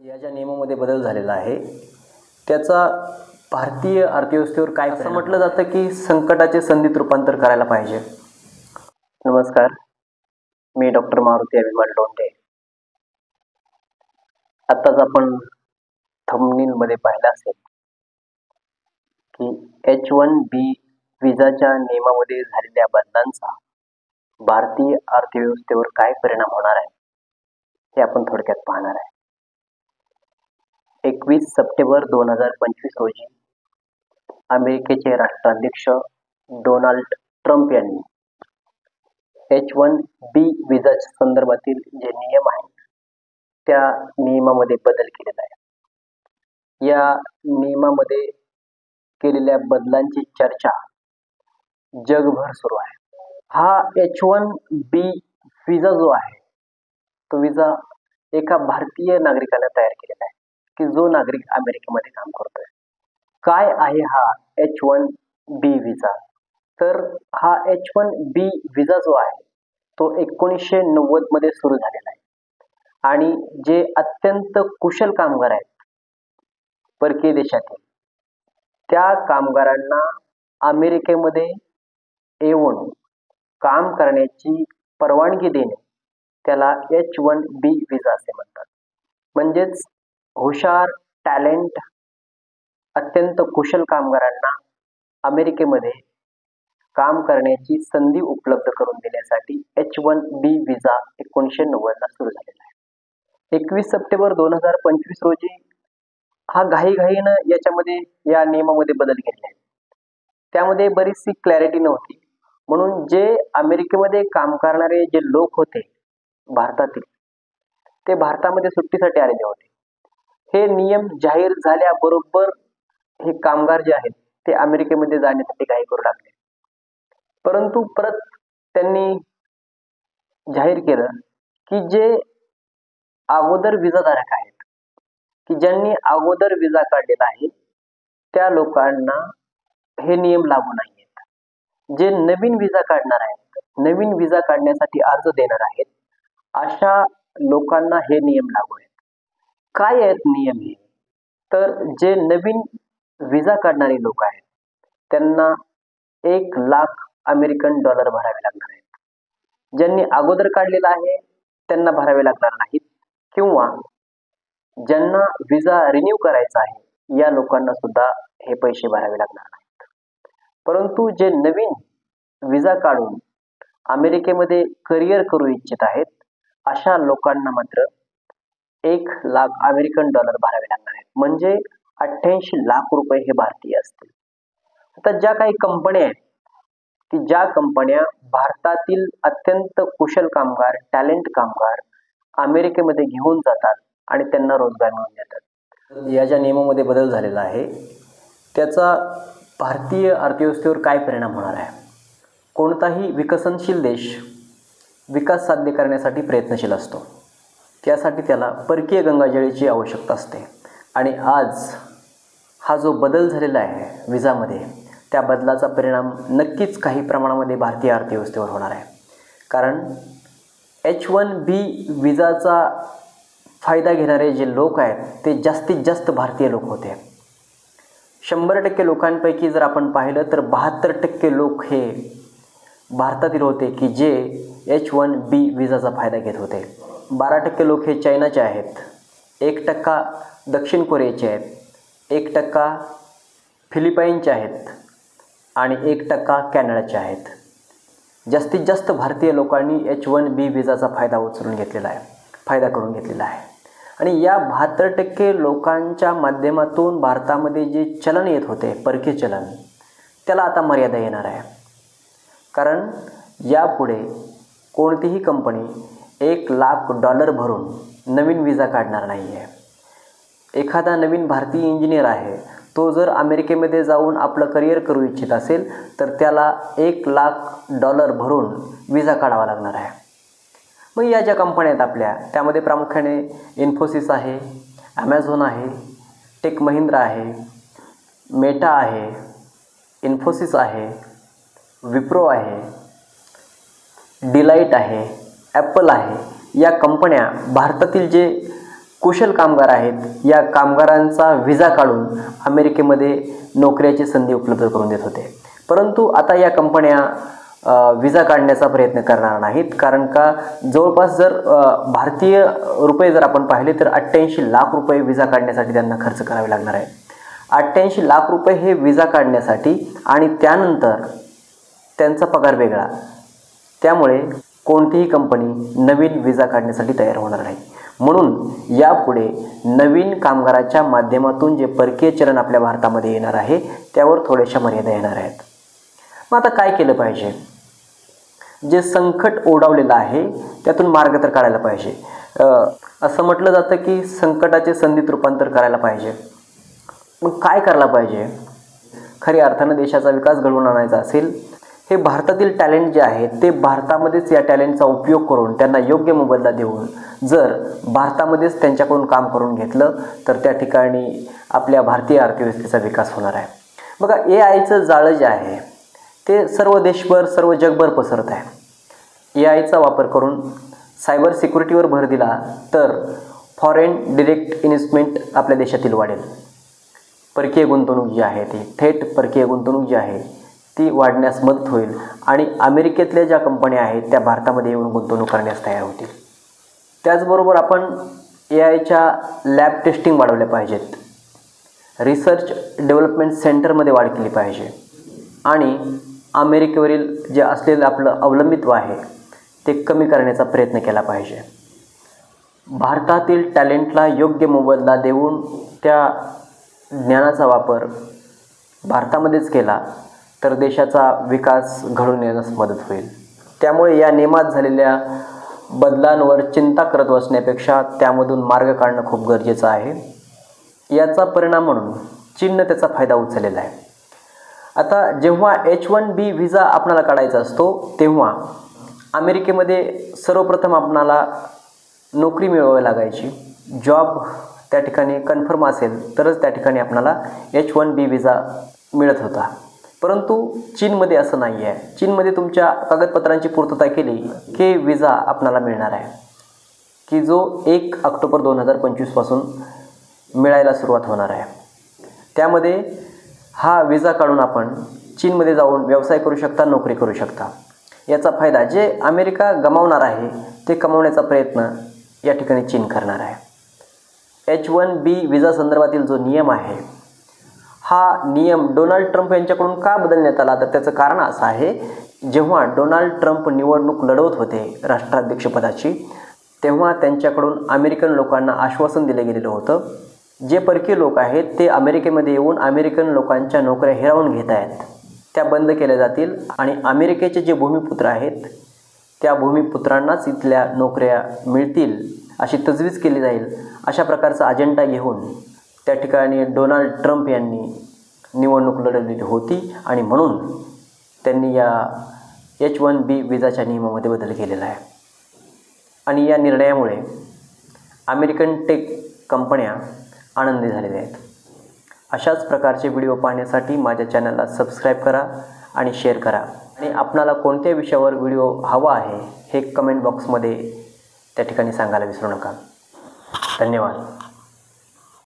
या ज्या नियमामध्ये बदल झालेला आहे त्याचा भारतीय अर्थव्यवस्थेवर काय असं म्हटलं जातं की संकटाचे संधीत रूपांतर करायला पाहिजे. नमस्कार, मी डॉक्टर मारुती अभिमान लोंढे. आत्ताच आपण थंबनेलमध्ये पाहिलं असेल की H1B विजाच्या नियमामध्ये झालेल्या बदलांचा भारतीय अर्थव्यवस्थेवर काय परिणाम होणार आहे हे आपण थोडक्यात पाहणार आहे. 21 सप्टेंबर 2025 रोजी अमेरिकेचे राष्ट्राध्यक्ष डोनाल्ड ट्रम्प यांनी H1B विजाच्या संदर्भातील जे नियम आहेत त्या नियमामध्ये बदल केलेला आहे. या नियमामध्ये केलेल्या बदलांची चर्चा जगभर सुरू आहे. हा H1B विजा जो आहे तो विजा एका भारतीय नागरिकाने तयार केलेला आहे की जो नागरिक अमेरिकेमध्ये काम करतोय. काय आहे हा H1B विजा? तर हा H1B विजा जो आहे तो 1990 मध्ये सुरू झालेला आहे आणि जे अत्यंत कुशल कामगार आहेत परकीय देशातील त्या कामगारांना अमेरिकेमध्ये येऊन काम करण्याची परवानगी देणे त्याला H1B विजा असे म्हणतात. म्हणजेच हुशार, टॅलेंट, अत्यंत कुशल कामगारांना अमेरिकेमध्ये काम करण्याची संधी उपलब्ध करून देण्यासाठी H1B विजा 1990 ला सुरू झालेला आहे. 21 सप्टेंबर 2025 रोजी हा घाईघाईनं या नियमामध्ये बदल केले आहेत. त्यामध्ये बरीचशी क्लॅरिटी नव्हती, म्हणून जे अमेरिकेमध्ये काम करणारे जे लोक होते भारतातील ते भारतामध्ये सुट्टीसाठी आलेले होते. हे नियम जाहीर झाल्याबरोबर हे कामगार जे आहेत ते अमेरिकेमध्ये जाण्यासाठी घाई करू लागले. परंतु परत त्यांनी जाहीर केलं की जे अगोदर विजाधारक आहेत की ज्यांनी अगोदर विजा काढलेला आहे त्या लोकांना हे नियम लागू नाही आहेत. जे नवीन विजा काढणार आहेत, नवीन विजा काढण्यासाठी अर्ज देणार आहेत, अशा लोकांना हे नियम लागू आहेत. काय आहेत नियम हे? तर जे नवीन विजा काढणारे लोक आहेत त्यांना 1 लाख अमेरिकन डॉलर भरावे लागणार आहेत. ज्यांनी अगोदर काढलेला आहे त्यांना भरावे लागणार नाहीत, किंवा ज्यांना विजा रिन्यू करायचा आहे या लोकांना सुद्धा हे पैसे भरावे लागणार नाहीत. परंतु जे नवीन विजा काढून अमेरिकेमध्ये करिअर करू इच्छित आहेत अशा लोकांना मात्र 1 लाख अमेरिकन डॉलर भरावे लागणार आहेत. म्हणजे 88 लाख रुपये हे भारतीय असतील. आता ज्या काही कंपन्या आहेत की ज्या कंपन्या भारतातील अत्यंत कुशल कामगार, टॅलेंट कामगार अमेरिकेमध्ये घेऊन जातात आणि त्यांना रोजगार मिळवून देतात. या ज्या नियमामध्ये बदल झालेला आहे त्याचा भारतीय अर्थव्यवस्थेवर काय परिणाम होणार आहे? कोणताही विकसनशील देश विकास साध्य करण्यासाठी प्रयत्नशील असतो. त्यासाठी त्याला परकीय गंगाजळीची आवश्यकता असते. आणि आज हा जो बदल झालेला आहे विजामध्ये त्या बदलाचा परिणाम नक्कीच काही प्रमाणामध्ये भारतीय अर्थव्यवस्थेवर होणार आहे. कारण H1B विजाचा फायदा घेणारे जे लोक आहेत ते जास्तीत जास्त भारतीय लोक होते. 100% लोकांपैकी जर आपण पाहिलं तर 72% लोक हे भारतातील होते की जे H1B विजाचा फायदा घेत होते. 12% लोक हे चायनाचे आहेत, 1% दक्षिण कोरियाचे आहेत, 1% फिलिपाईनचे आहेत आणि 1% कॅनडाचे आहेत. जास्तीत जास्त भारतीय लोकांनी H1B विजाचा फायदा करून घेतलेला आहे. आणि या 72% लोकांच्या माध्यमातून भारतामध्ये जे चलन येत होते, परकीय चलन, त्याला आता मर्यादा येणार आहे. कारण यापुढे कोणतीही कंपनी 1 लाख डॉलर भरून नवीन विजा काढणार नाही आहे. एखादा नवीन भारतीय इंजिनियर आहे तो जर अमेरिकेमध्ये जाऊन आपलं करिअर करू इच्छित असेल तर त्याला 1 लाख डॉलर भरून विजा काढावा लागणार आहे. मग या ज्या कंपन्या आहेत आपल्या त्यामध्ये प्रामुख्याने इन्फोसिस आहे, ॲमेझॉन आहे, टेक महिंद्रा आहे, मेटा आहे, इन्फोसिस आहे, विप्रो आहे, डिलाइट आहे, ॲपल आहे. या कंपन्या भारतातील जे कुशल कामगार आहेत या कामगारांचा व्हिसा काढून अमेरिकेमध्ये नोकरीची संधी उपलब्ध करून देत होते. परंतु आता या कंपन्या व्हिसा काढण्याचा प्रयत्न करणार नाहीत, कारण का जवळपास जर भारतीय रुपये जर आपण पाहिले तर 88 लाख रुपये व्हिसा काढण्यासाठी त्यांना खर्च करावे लागणार आहे. 88 लाख रुपये हे व्हिसा काढण्यासाठी आणि त्यानंतर त्यांचा पगार वेगळा. त्यामुळे कोणतीही कंपनी नवीन व्हिसा काढण्यासाठी तयार होणार नाही. म्हणून यापुढे नवीन कामगाराच्या माध्यमातून जे परकीय चलन आपल्या भारतामध्ये येणार आहे त्यावर थोड्याशा मर्यादा येणार आहेत. मग आता काय केलं पाहिजे? जे संकट ओढावलेलं आहे त्यातून मार्ग तर काढायला पाहिजे. असं म्हटलं जातं की संकटाचे संधीत रूपांतर करायला पाहिजे. मग काय करायला पाहिजे? खऱ्या अर्थानं देशाचा विकास घडवून आणायचा असेल, हे भारतातील टॅलेंट जे आहे ते भारतामध्येच या टॅलेंटचा उपयोग करून त्यांना योग्य मोबदला देऊन जर भारतामध्येच त्यांच्याकडून काम करून घेतलं तर त्या ठिकाणी आपल्या भारतीय अर्थव्यवस्थेचा विकास होणार आहे. बघा, AIचं जाळं जे आहे ते सर्व देशभर सर्व जगभर पसरत आहे. AIचा वापर करून सायबर सिक्युरिटीवर भर दिला तर फॉरेन डिरेक्ट इन्व्हेस्टमेंट आपल्या देशातील वाढेल. परकीय गुंतवणूक जी आहे ती थेट परकीय गुंतवणूक जी आहे ती वाढण्यास मदत होईल आणि अमेरिकेतल्या ज्या कंपन्या आहेत त्या भारतामध्ये येऊन गुंतवणूक करण्यास तयार होतील. त्याचबरोबर आपण AIच्या लॅब टेस्टिंग वाढवल्या पाहिजेत. रिसर्च डेव्हलपमेंट सेंटरमध्ये वाढ केली पाहिजे आणि अमेरिकेवरील जे असलेलं आपलं अवलंबित्व आहे ते कमी करण्याचा प्रयत्न केला पाहिजे. भारतातील टॅलेंटला योग्य मोबदला देऊन त्या ज्ञानाचा वापर भारतामध्येच केला तर देशाचा विकास घडून येण्यास मदत होईल. त्यामुळे या नियमात झालेल्या बदलांवर चिंता करत बसण्यापेक्षा त्यामधून मार्ग काढणं खूप गरजेचं आहे. याचा परिणाम म्हणून चीननं त्याचा फायदा उचललेला आहे. आता जेव्हा H1B व्हिसा आपणाला काढायचा असतो तेव्हा अमेरिकेमध्ये सर्वप्रथम आपणाला नोकरी मिळवावी लागायची. जॉब त्या ठिकाणी कन्फर्म असेल तरच त्या ठिकाणी आपणाला H1B व्हिसा मिळत होता. परंतु चीनमध्ये असं नाही आहे. चीनमध्ये तुमच्या कागदपत्रांची पूर्तता केली की व्हिसा आपणाला मिळणार आहे, की जो 1 ऑक्टोबर 2025 पासून मिळायला सुरुवात होणार आहे. त्यामध्ये हा व्हिसा काढून आपण चीनमध्ये जाऊन व्यवसाय करू शकता, नोकरी करू शकता. याचा फायदा जे अमेरिका गमावणार आहे ते कमावण्याचा प्रयत्न या ठिकाणी चीन करणार आहे. H1B व्हिसा संदर्भातील जो नियम आहे हा नियम डोनाल्ड ट्रम्प यांच्याकडून का बदलण्यात आला? तर त्याचं कारण असं आहे, जेव्हा डोनाल्ड ट्रम्प निवडणूक लढवत होते राष्ट्राध्यक्षपदाची तेव्हा त्यांच्याकडून अमेरिकन लोकांना आश्वासन दिलं गेलेलं होतं, जे परकीय लोक आहेत ते अमेरिकेमध्ये येऊन अमेरिकन लोकांच्या नोकऱ्या हिरावून घेत आहेत त्या बंद केल्या जातील आणि अमेरिकेचे जे भूमिपुत्र आहेत त्या भूमिपुत्रांनाच इथल्या नोकऱ्या मिळतील अशी तजवीज केली जाईल. अशा प्रकारचा अजेंडा घेऊन त्या ठिकाणी डोनाल्ड ट्रम्प यांनी निवडणूक लढवलेली होती आणि म्हणून त्यांनी या H1B व्हिसाच्या नियमामध्ये बदल केलेला आहे. आणि या निर्णयामुळे अमेरिकन टेक कंपन्या आनंदी झालेल्या आहेत. अशाच प्रकारचे व्हिडिओ पाहण्यासाठी माझ्या चॅनलला सबस्क्राईब करा आणि शेअर करा. आणि आपणाला कोणत्या विषयावर व्हिडिओ हवा आहे हे कमेंट बॉक्समध्ये त्या ठिकाणी सांगायला विसरू नका. धन्यवाद.